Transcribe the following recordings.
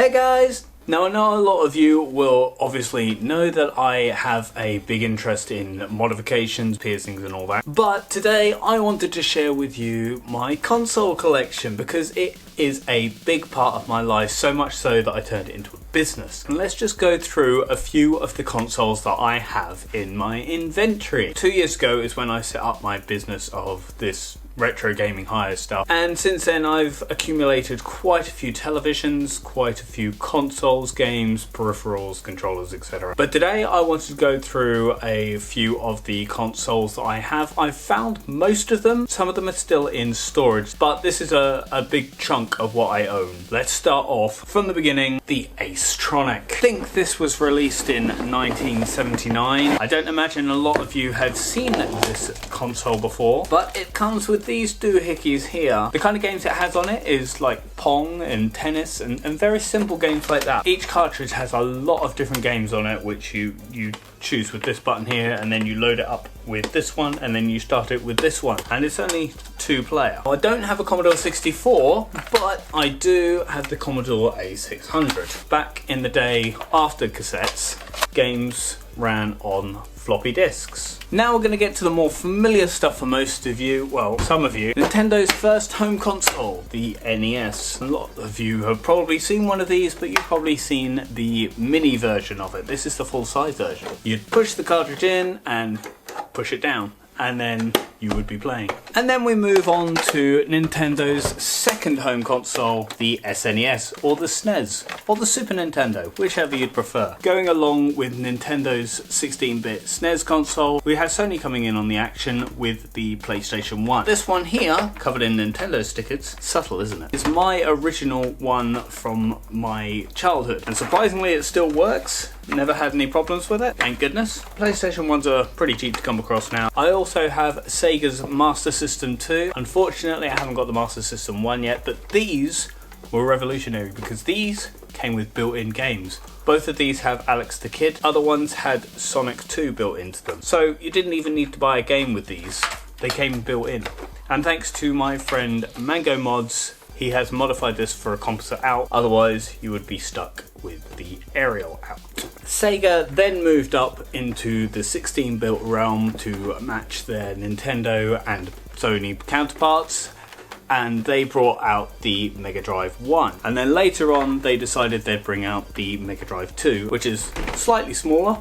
Hey guys! Now I know a lot of you will obviously know that I have a big interest in modifications, piercings and all that, but today I wanted to share with you my console collection because it is a big part of my life, so much so that I turned it into a business. And let's just go through a few of the consoles that I have in my inventory. 2 years ago is when I set up my business of this retro gaming hire stuff, and since then I've accumulated quite a few televisions, quite a few consoles, games, peripherals, controllers, etc. But today I wanted to go through a few of the consoles that I have. I've found most of them, some of them are still in storage, but this is a big chunk of what I own. Let's start off from the beginning, the Ace-tronic. I think this was released in 1979. I don't imagine a lot of you have seen this console before, but it comes with these doohickeys here. The kind of games it has on it is like Pong and tennis and very simple games like that. Each cartridge has a lot of different games on it, which you choose with this button here, and then you load it up with this one, and then you start it with this one, and it's only 2-player. I don't have a Commodore 64, but I do have the Commodore A600. Back in the day, after cassettes, games ran on floppy disks. Now we're going to get to the more familiar stuff for most of you, well, some of you. Nintendo's first home console, the NES. A lot of you have probably seen one of these, but you've probably seen the mini version of it. This is the full-size version. You'd push the cartridge in and push it down, and then you would be playing. And then we move on to Nintendo's second home console, the SNES, or the SNES, or the Super Nintendo, whichever you'd prefer. Going along with Nintendo's 16-bit SNES console, we have Sony coming in on the action with the PlayStation 1. This one here, covered in Nintendo stickers, subtle isn't it? It's my original one from my childhood, and surprisingly it still works. Never had any problems with it, thank goodness. PlayStation 1s are pretty cheap to come across now. I also have Sega's Master System 2. Unfortunately, I haven't got the Master System 1 yet, but these were revolutionary because these came with built-in games. Both of these have Alex the Kid. Other ones had Sonic 2 built into them. So you didn't even need to buy a game with these. They came built in. And thanks to my friend Mango Mods, he has modified this for a composite out, otherwise you would be stuck with the aerial out. Sega then moved up into the 16-bit realm to match their Nintendo and Sony counterparts, and they brought out the Mega Drive 1. And then later on they decided they'd bring out the Mega Drive 2, which is slightly smaller,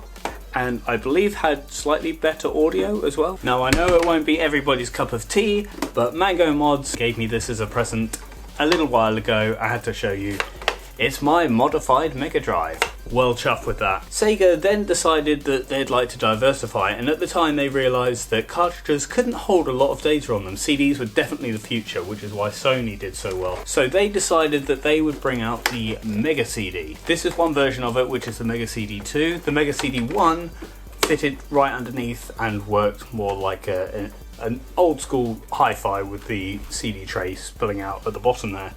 and I believe had slightly better audio as well. Now I know it won't be everybody's cup of tea, but Mango Mods gave me this as a present a little while ago. I had to show you. It's my modified Mega Drive. Well chuffed with that. Sega then decided that they'd like to diversify, and at the time they realised that cartridges couldn't hold a lot of data on them. CDs were definitely the future, which is why Sony did so well. So they decided that they would bring out the Mega CD. This is one version of it, which is the Mega CD 2. The Mega CD 1 fitted right underneath and worked more like an old school hi-fi with the CD tray spilling out at the bottom there.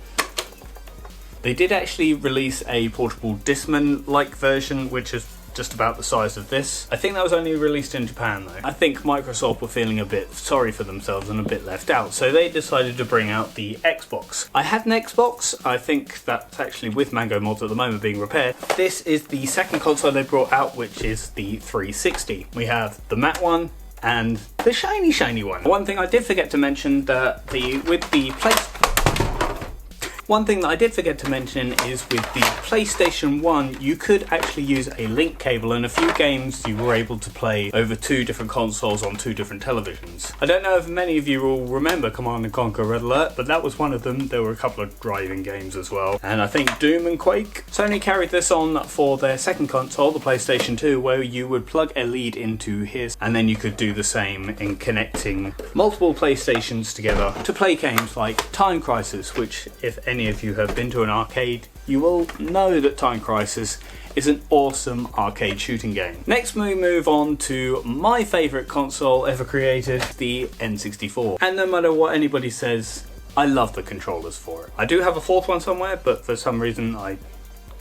They did actually release a portable Discman-like version, which is just about the size of this. I think that was only released in Japan though. I think Microsoft were feeling a bit sorry for themselves and a bit left out, so they decided to bring out the Xbox. I had an Xbox. I think that's actually with Mango Mods at the moment being repaired. This is the second console they brought out, which is the 360. We have the matte one and the shiny one. One thing I did forget to mention that One thing that I did forget to mention is with the PlayStation 1, you could actually use a link cable, and a few games you were able to play over 2 different consoles on 2 different televisions. I don't know if many of you will remember Command & Conquer Red Alert, but that was one of them. There were a couple of driving games as well, and I think Doom and Quake. Sony carried this on for their second console, the PlayStation 2, where you would plug a lead into his, and then you could do the same in connecting multiple PlayStations together to play games like Time Crisis, which, if any of you have been to an arcade, you will know that Time Crisis is an awesome arcade shooting game. Next we move on to my favourite console ever created, the N64. And no matter what anybody says, I love the controllers for it. I do have a fourth one somewhere, but for some reason I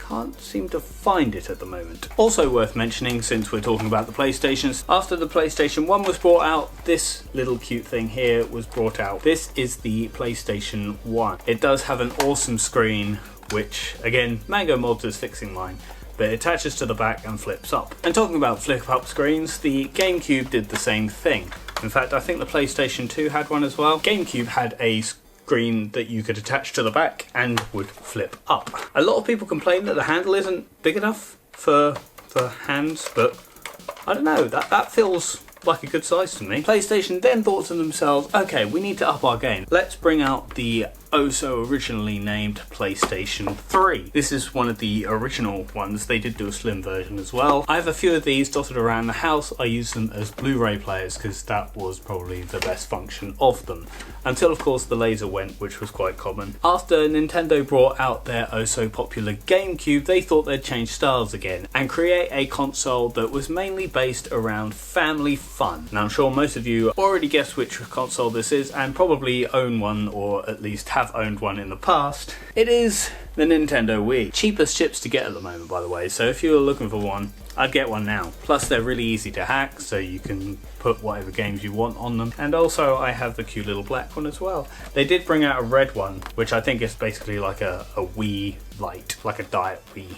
can't seem to find it at the moment. Also worth mentioning, since we're talking about the PlayStations, after the PlayStation 1 was brought out, this little cute thing here was brought out. This is the PlayStation 1. It does have an awesome screen which again, Mango Mobs is fixing mine, but it attaches to the back and flips up. And talking about flip up screens, the GameCube did the same thing. In fact, I think the PlayStation 2 had one as well. GameCube had a screen that you could attach to the back and would flip up. A lot of people complain that the handle isn't big enough for hands, but I don't know, that feels like a good size to me. PlayStation then thought to themselves, okay, we need to up our game. Let's bring out the oh so originally named PlayStation 3. This is one of the original ones. They did do a slim version as well. I have a few of these dotted around the house. I use them as Blu-ray players because that was probably the best function of them. Until of course the laser went, which was quite common. After Nintendo brought out their oh so popular GameCube, they thought they'd change styles again and create a console that was mainly based around family fun. Now I'm sure most of you already guessed which console this is and probably own one, or at least have owned one in the past. It is the Nintendo Wii. Cheapest chips to get at the moment, by the way, so if you're looking for one, I'd get one now. Plus they're really easy to hack, so you can put whatever games you want on them. And also I have the cute little black one as well. They did bring out a red one, which I think is basically like a Wii Lite, like a Diet Wii.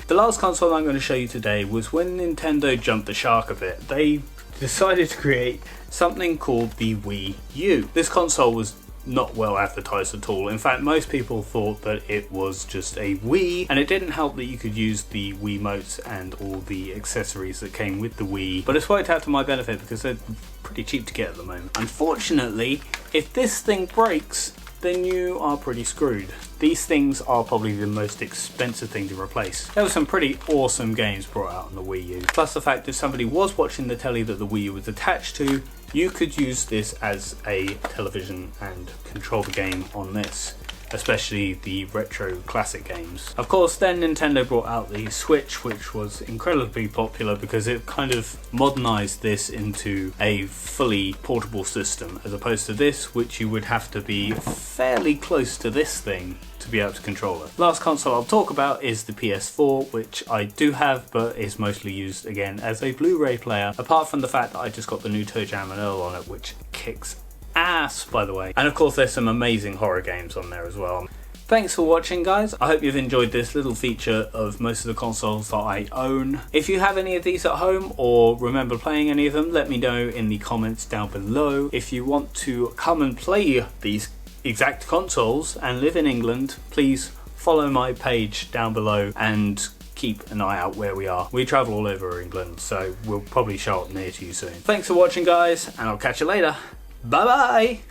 The last console I'm going to show you today was when Nintendo jumped the shark a bit. They decided to create something called the Wii U. This console was not well advertised at all. In fact, most people thought that it was just a Wii, and it didn't help that you could use the Wiimotes and all the accessories that came with the Wii, but it's worked out to my benefit because they're pretty cheap to get at the moment. Unfortunately, if this thing breaks, then you are pretty screwed. These things are probably the most expensive thing to replace. There were some pretty awesome games brought out on the Wii U. Plus the fact if somebody was watching the telly that the Wii U was attached to, you could use this as a television and control the game on this, especially the retro classic games. Of course, then Nintendo brought out the Switch, which was incredibly popular because it kind of modernized this into a fully portable system, as opposed to this, which you would have to be fairly close to this thing to be able to control it. Last console I'll talk about is the PS4, which I do have, but is mostly used again as a Blu-ray player, apart from the fact that I just got the new Toe Jam and Earl on it, which kicks ass, by the way. And of course there's some amazing horror games on there as well. Thanks for watching, guys. I hope you've enjoyed this little feature of most of the consoles that I own. If you have any of these at home or remember playing any of them, let me know in the comments down below. If you want to come and play these exact consoles and live in England, please follow my page down below and keep an eye out where we are. We travel all over England, so we'll probably show up near to you soon. Thanks for watching, guys, and I'll catch you later. Bye bye!